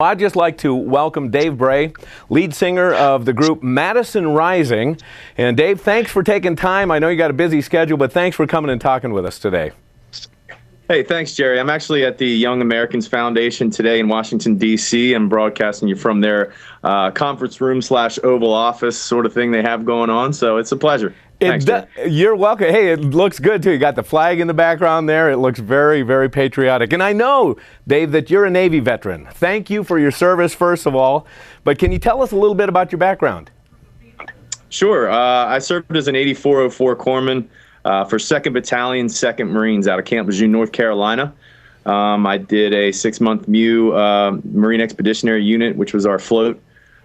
I'd just like to welcome Dave Bray, lead singer of the group Madison Rising. And Dave, thanks for taking time. I know you got a busy schedule, but thanks for coming and talking with us today. Hey, thanks, Jerry. I'm actually at the Young Americans Foundation today in Washington, D.C. I'm broadcasting you from their conference room / Oval Office sort of thing they have going on. So it's a pleasure. Thanks, you're welcome. Hey, it looks good, too. You got the flag in the background there. It looks very, very patriotic. And I know, Dave, that you're a Navy veteran. Thank you for your service, first of all. But can you tell us a little bit about your background? Sure. I served as an 8404 corpsman for 2nd Battalion, 2nd Marines out of Camp Lejeune, North Carolina. I did a 6-month MEU Marine Expeditionary Unit, which was our float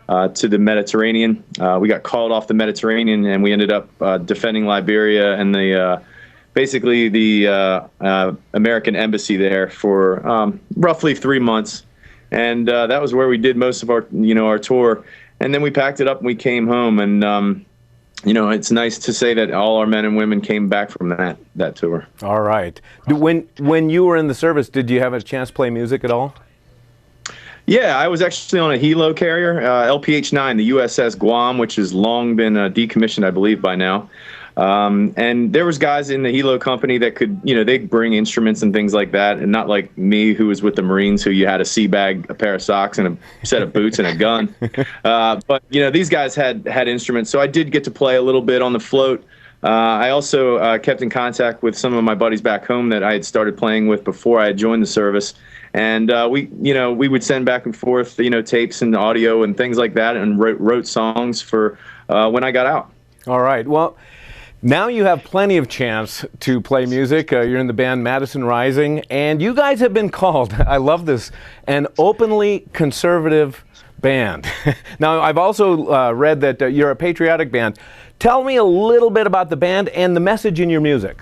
to the Mediterranean. We got called off the Mediterranean, and we ended up defending Liberia and the basically the American embassy there for roughly 3 months, and that was where we did most of our our tour. And then we packed it up and we came home, and it's nice to say that all our men and women came back from that tour. All right. When you were in the service, did you have a chance to play music at all? Yeah, I was actually on a helo carrier, LPH-9, the USS Guam, which has long been decommissioned, I believe, by now. And there was guys in the helo company that could, they'd bring instruments and things like that, and not like me, who was with the Marines, who you had a sea bag, a pair of socks, and a set of boots and a gun. But these guys had instruments, so I did get to play a little bit on the float. I also kept in contact with some of my buddies back home that I had started playing with before I had joined the service. And we would send back and forth, tapes and audio and things like that, and wrote songs for when I got out. All right. Well, now you have plenty of chance to play music. You're in the band Madison Rising, and you guys have been called, I love this, an openly conservative band. Now, I've also read that you're a patriotic band. Tell me a little bit about the band and the message in your music.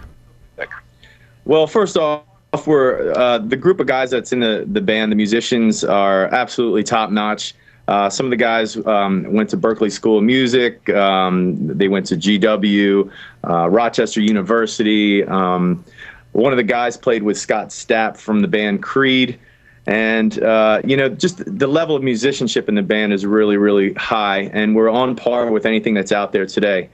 Well, first off, we're the group of guys that's in the band. The musicians are absolutely top-notch. Some of the guys went to Berklee School of Music. They went to GW, Rochester University. One of the guys played with Scott Stapp from the band Creed. And, just the level of musicianship in the band is really, really high, and we're on par with anything that's out there today.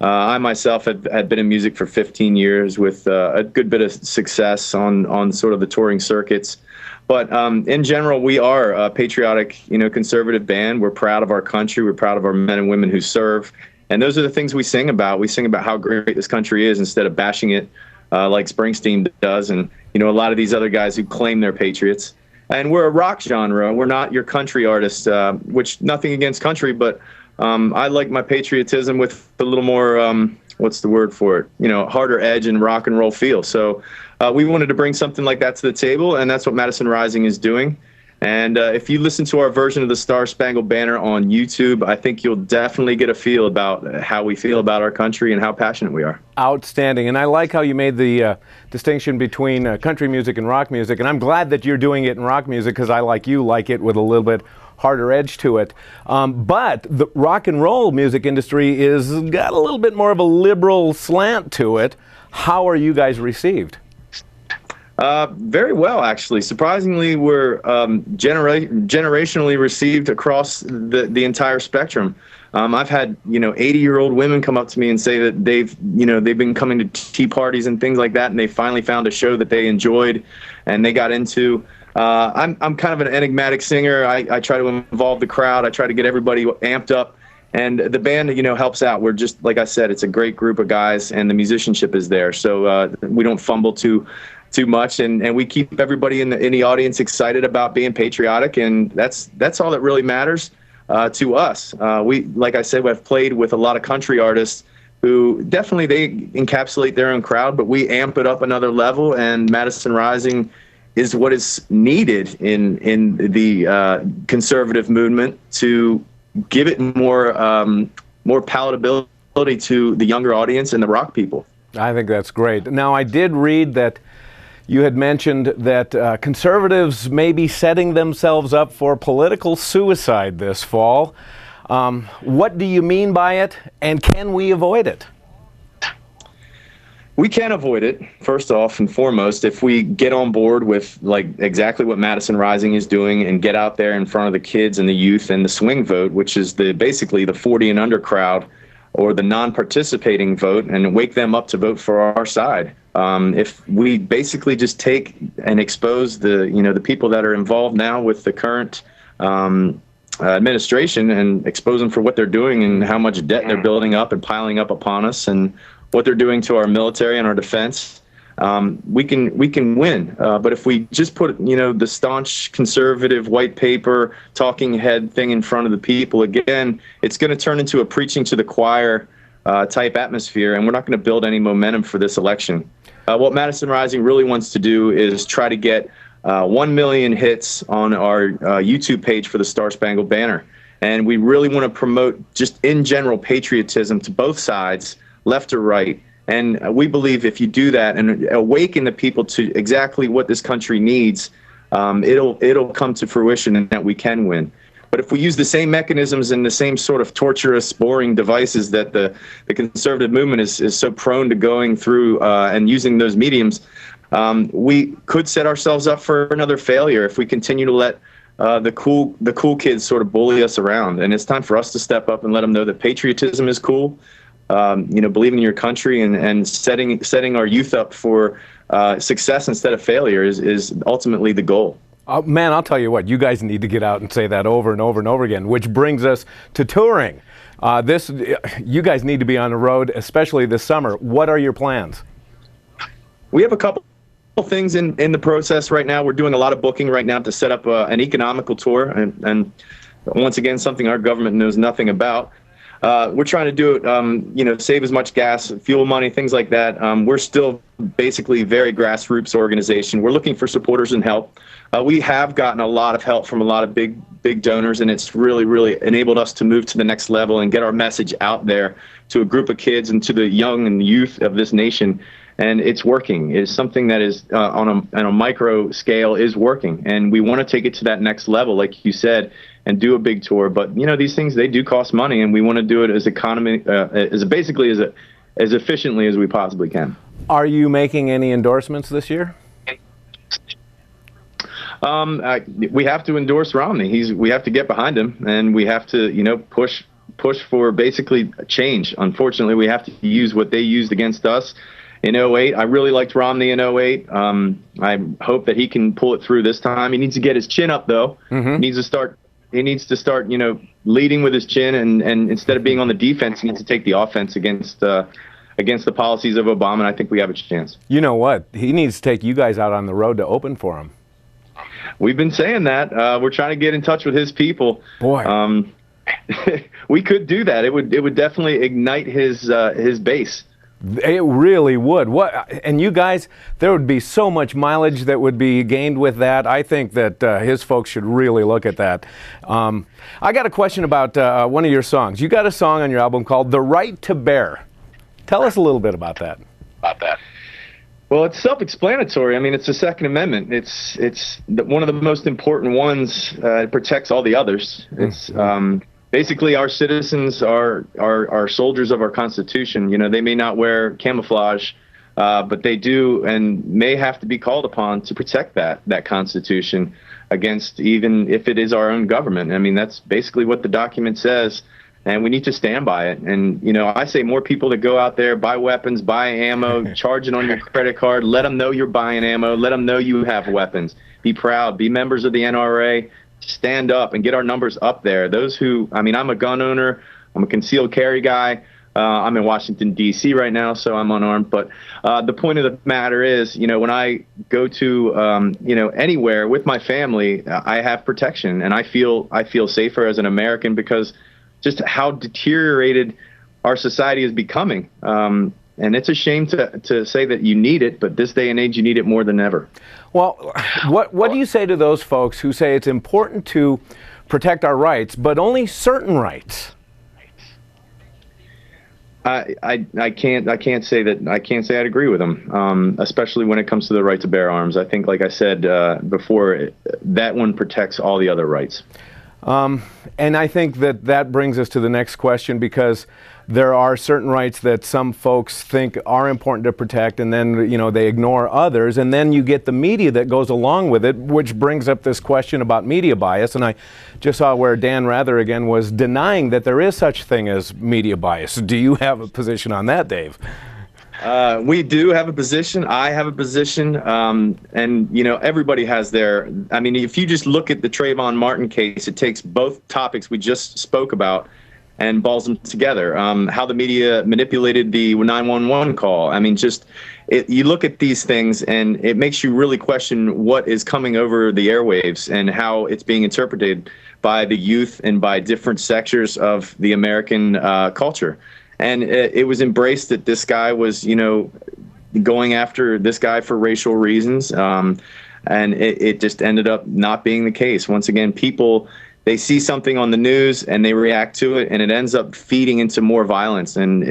I myself had been in music for 15 years with a good bit of success on sort of the touring circuits. But in general, we are a patriotic, conservative band. We're proud of our country. We're proud of our men and women who serve. And those are the things we sing about. We sing about how great this country is instead of bashing it like Springsteen does, and, a lot of these other guys who claim they're patriots. And we're a rock genre. We're not your country artist, which nothing against country, but I like my patriotism with a little more, what's the word for it? Harder edge and rock and roll feel. So we wanted to bring something like that to the table, and that's what Madison Rising is doing. And if you listen to our version of the Star Spangled Banner on YouTube, I think you'll definitely get a feel about how we feel about our country and how passionate we are. Outstanding. And I like how you made the distinction between country music and rock music. And I'm glad that you're doing it in rock music, because I, like you, like it with a little bit harder edge to it. But the rock and roll music industry is got a little bit more of a liberal slant to it. How are you guys received? Very well, actually. Surprisingly, we're generationally received across the entire spectrum. I've had 80-year-old women come up to me and say that they've been coming to tea parties and things like that, and they finally found a show that they enjoyed and they got into. I'm kind of an enigmatic singer. I try to involve the crowd. I try to get everybody amped up, and the band helps out. We're just, like I said, it's a great group of guys, and the musicianship is there, so we don't fumble too much, and we keep everybody in the audience excited about being patriotic, and that's all that really matters to us. We, like I said, we've played with a lot of country artists who definitely they encapsulate their own crowd, but we amp it up another level, and Madison Rising is what is needed in the conservative movement to give it more palatability to the younger audience and the rock people. I think that's great. Now, I did read that you had mentioned that conservatives may be setting themselves up for political suicide this fall. What do you mean by it, and can we avoid it? We can avoid it, first off and foremost, if we get on board with like exactly what Madison Rising is doing and get out there in front of the kids and the youth and the swing vote, which is basically the 40 and under crowd or the non-participating vote, and wake them up to vote for our side. If we basically just take and expose the people that are involved now with the current administration and expose them for what they're doing and how much debt they're building up and piling up upon us and what they're doing to our military and our defense, we can win. But if we just put the staunch conservative white paper talking head thing in front of the people again, it's going to turn into a preaching to the choir type atmosphere, and we're not going to build any momentum for this election. What Madison Rising really wants to do is try to get 1 million hits on our YouTube page for the Star Spangled Banner, and we really want to promote just in general patriotism to both sides, left or right. And we believe if you do that and awaken the people to exactly what this country needs, it'll come to fruition and that we can win. But if we use the same mechanisms and the same sort of torturous, boring devices that the conservative movement is so prone to going through and using those mediums, we could set ourselves up for another failure if we continue to let the cool kids sort of bully us around. And it's time for us to step up and let them know that patriotism is cool. Believing in your country and setting our youth up for success instead of failure is ultimately the goal. Man, I'll tell you what, you guys need to get out and say that over and over and over again, which brings us to touring. You guys need to be on the road, especially this summer. What are your plans? We have a couple things in the process right now. We're doing a lot of booking right now to set up an economical tour, and once again, something our government knows nothing about. We're trying to do it, save as much gas, fuel money, things like that. We're still basically very grassroots organization. We're looking for supporters and help. We have gotten a lot of help from a lot of big donors, and it's really enabled us to move to the next level and get our message out there to a group of kids and to the young and youth of this nation. And it's working. It's something that is on a micro scale is working, and we want to take it to that next level, like you said, and do a big tour. But these things, they do cost money, and we want to do it as as efficiently as we possibly can. Are you making any endorsements this year? We have to endorse Romney. We have to get behind him, and we have to push for basically a change. Unfortunately, we have to use what they used against us in 08. I really liked Romney in 08. I hope that he can pull it through this time. He needs to get his chin up, though. Mm-hmm. He needs to start, leading with his chin, and instead of being on the defense, he needs to take the offense against the policies of Obama, and I think we have a chance. You know what? He needs to take you guys out on the road to open for him. We've been saying that. We're trying to get in touch with his people. Boy. We could do that. It would definitely ignite his base. It really would. And you guys, there would be so much mileage that would be gained with that. I think that his folks should really look at that. I got a question about one of your songs. You got a song on your album called "The Right to Bear." Tell us a little bit about that. Well, it's self-explanatory. I mean, it's the Second Amendment. It's one of the most important ones. It protects all the others. It's basically, our citizens are soldiers of our Constitution. They may not wear camouflage, but they do and may have to be called upon to protect that Constitution against, even if it is our own government. I mean, that's basically what the document says, and we need to stand by it. And, I say more people that go out there, buy weapons, buy ammo, charge it on your credit card, let them know you're buying ammo, let them know you have weapons. Be proud, be members of the NRA. Stand up and get our numbers up there. I'm a gun owner. I'm a concealed carry guy. I'm in Washington, D.C. right now, so I'm unarmed. But the point of the matter is, when I go to, anywhere with my family, I have protection, and I feel safer as an American because just how deteriorated our society is becoming. And it's a shame to say that you need it, but this day and age, you need it more than ever. Well, what do you say to those folks who say it's important to protect our rights, but only certain rights? I can't say I'd agree with them, especially when it comes to the right to bear arms. I think, like I said before, that one protects all the other rights. And I think that that brings us to the next question, because there are certain rights that some folks think are important to protect, and then, you know, they ignore others, and then you get the media that goes along with it, which brings up this question about media bias. And I just saw where Dan Rather again was denying that there is such thing as media bias. Do you have a position on that, Dave? We do have a position. I have a position, and you know, everybody has their. I mean, if you just look at the Trayvon Martin case, it takes both topics we just spoke about and balls them together. How the media manipulated the 911 call. I mean, you look at these things, and it makes you really question what is coming over the airwaves and how it's being interpreted by the youth and by different sectors of the American culture. And it was embraced that this guy was, you know, going after this guy for racial reasons. And it just ended up not being the case. Once again, people, they see something on the news and they react to it, and it ends up feeding into more violence. And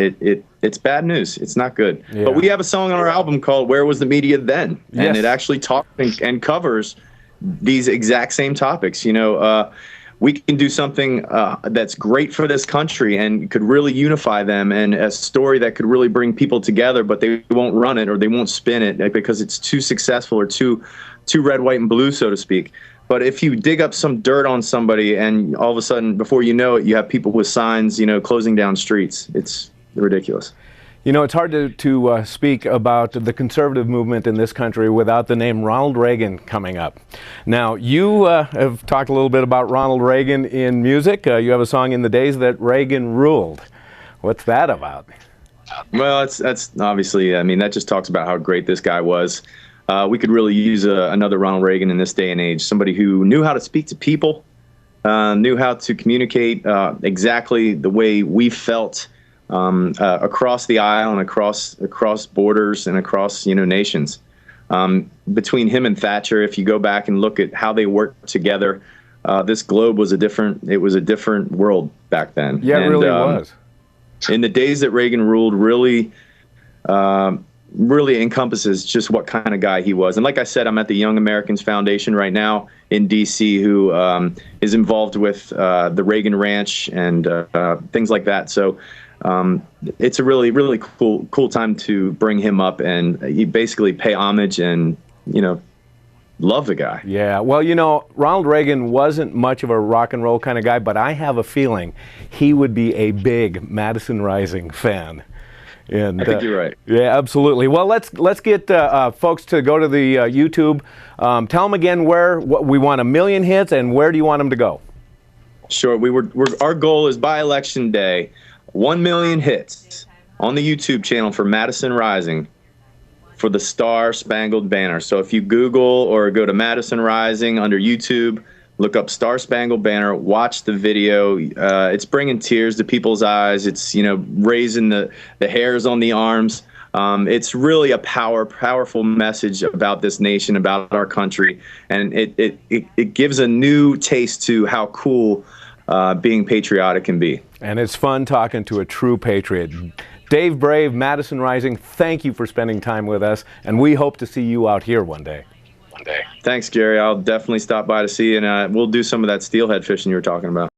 it's bad news. It's not good. Yeah. But we have a song on our album called "Where Was the Media Then?" Yes. And it actually talks and covers these exact same topics. You know, we can do something that's great for this country and could really unify them, and a story that could really bring people together, but they won't run it or they won't spin it because it's too successful or too red, white, and blue, so to speak. But if you dig up some dirt on somebody, and all of a sudden, before you know it, you have people with signs, you know, closing down streets. It's ridiculous. You know, it's hard to speak about the conservative movement in this country without the name Ronald Reagan coming up. Now, you have talked a little bit about Ronald Reagan in music. You have a song, "In the Days That Reagan Ruled." What's that about? Well, that's obviously, I mean, that just talks about how great this guy was. We could really use another Ronald Reagan in this day and age, somebody who knew how to speak to people, knew how to communicate exactly the way we felt across the aisle and across borders and across, you know, nations. Between him and Thatcher, if you go back and look at how they worked together, this globe was a different world back then. Yeah, it really was. In the days that Reagan ruled, really encompasses just what kind of guy he was. And like I said, I'm at the Young Americans Foundation right now in D.C., who is involved with the Reagan Ranch and things like that. So it's a really cool time to bring him up, and you basically pay homage and, you know, love the guy. Yeah, well, you know, Ronald Reagan wasn't much of a rock and roll kind of guy, but I have a feeling he would be a big Madison Rising fan. And, I think you're right. Yeah, absolutely. Well, let's get folks to go to the YouTube. Tell them again we want 1 million hits, and where do you want them to go? Sure. Our goal is by Election Day, 1 million hits on the YouTube channel for Madison Rising for the Star Spangled Banner. So if you Google or go to Madison Rising under YouTube, look up Star Spangled Banner, watch the video. It's bringing tears to people's eyes. It's, you know, raising the hairs on the arms. It's really a powerful message about this nation, about our country, and it gives a new taste to how cool being patriotic can be. And it's fun talking to a true patriot. Dave Bray, Madison Rising, thank you for spending time with us, and we hope to see you out here one day. Thanks, Gary. I'll definitely stop by to see you, and we'll do some of that steelhead fishing you were talking about.